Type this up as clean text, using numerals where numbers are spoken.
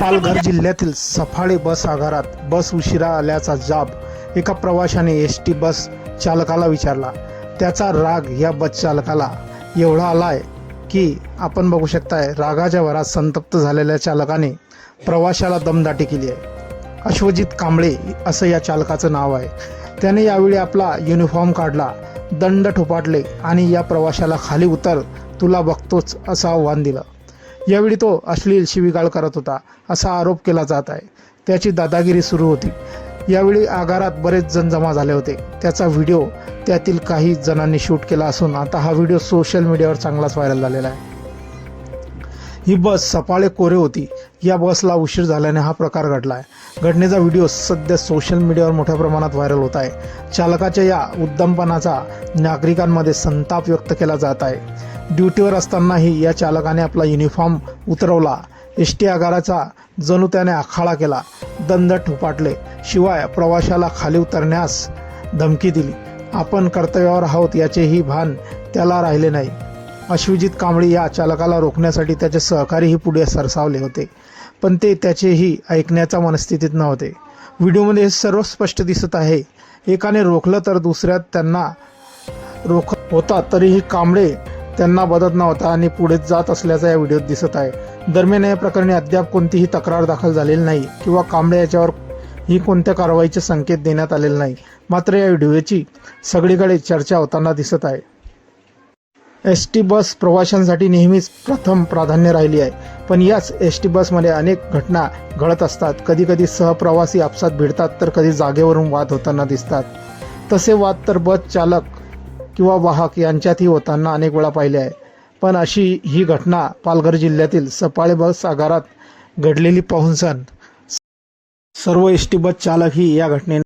पालघर जिल्ह्यातील सफाळे बस आगारात बस उशिरा आल्याचा जाब एका प्रवाशाने एसटी बस चालकाला विचारला। त्याचा राग या बस चालकाला एवढा आलाय की आपण बघू शकताय, रागाच्या भरात संतप्त झालेल्या चालकाने प्रवाशाला दमदाटी केली आहे। अश्वजित कांबळे असं या चालकाचं नाव आहे। त्याने यावेळी आपला युनिफॉर्म काढला, दंड ठोपाटले आणि या प्रवाशाला खाली उतर, तुला बघतोच असं आव्हान दिलं। यावेळी तो अश्लील शिवीगाळ करत होता असा आरोप केला जात आहे। त्याची दादागिरी सुरू होती। यावेळी आगारात बरेच जण जमा झाले होते। त्याचा व्हिडिओ त्यातील काही जणांनी शूट केला असून आता हा व्हिडिओ सोशल मीडियावर चांगलाच व्हायरल झालेला आहे। ही बस सफाळे कोरे होती। या बसला उशीर झाल्याने हा प्रकार घडला आहे। घटनेचा व्हिडिओ सध्या सोशल मीडियावर मोठ्या प्रमाणात व्हायरल होत आहे। चालकाच्या या उद्दमपणाचा नागरिकांमध्ये संताप व्यक्त केला जात आहे। ड्युटीवर असतानाही या चालकाने आपला युनिफॉर्म उतरवला, एसटी आगाराचा जणू त्याने आखाडा केला, दंड ठोपाटले, शिवाय प्रवाशाला खाली उतरण्यास धमकी दिली। आपण कर्तव्यावर आहोत याचेही भान त्याला राहिले नाही। अश्वजित कांबळे या चालकाला रोखण्यासाठी त्याचे सहकारीही पुढे सरसावले होते, पण ते त्याचेही ऐकण्याच्या मनस्थितीत नव्हते। व्हिडिओमध्ये हे सर्व स्पष्ट दिसत आहे। एकाने रोखलं तर दुसऱ्यात त्यांना रोखत होता, तरीही कांबळे त्यांना बदत नव्हता आणि पुढे जात असल्याचं या व्हिडिओत दिसत आहे। दरम्यान या प्रकरणी अद्याप कोणतीही तक्रार दाखल झालेली नाही किंवा कांबळे याच्यावर ही कोणत्या कारवाईचे संकेत देण्यात आलेले नाही। मात्र या व्हिडिओची सगळीकडे चर्चा होताना दिसत आहे। एसटी बस प्रवाशांसाठी नेहमीच प्रथम प्राधान्य राहिली आहे, पण याच एसटी बसमध्ये अनेक घटना घडत असतात। कधी कधी सहप्रवासी आपसात भिडतात तर कधी जागेवरून वाद होताना दिसतात। तसे वाद तर बस चालक किंवा वाहक यांच्यातही होताना अनेक वेळा पाहिले आहे। पण अशी ही घटना पालघर जिल्ह्यातील सफाळे बस आगारात घडलेली पाहून सर्व एसटी बस चालकही या घटनेने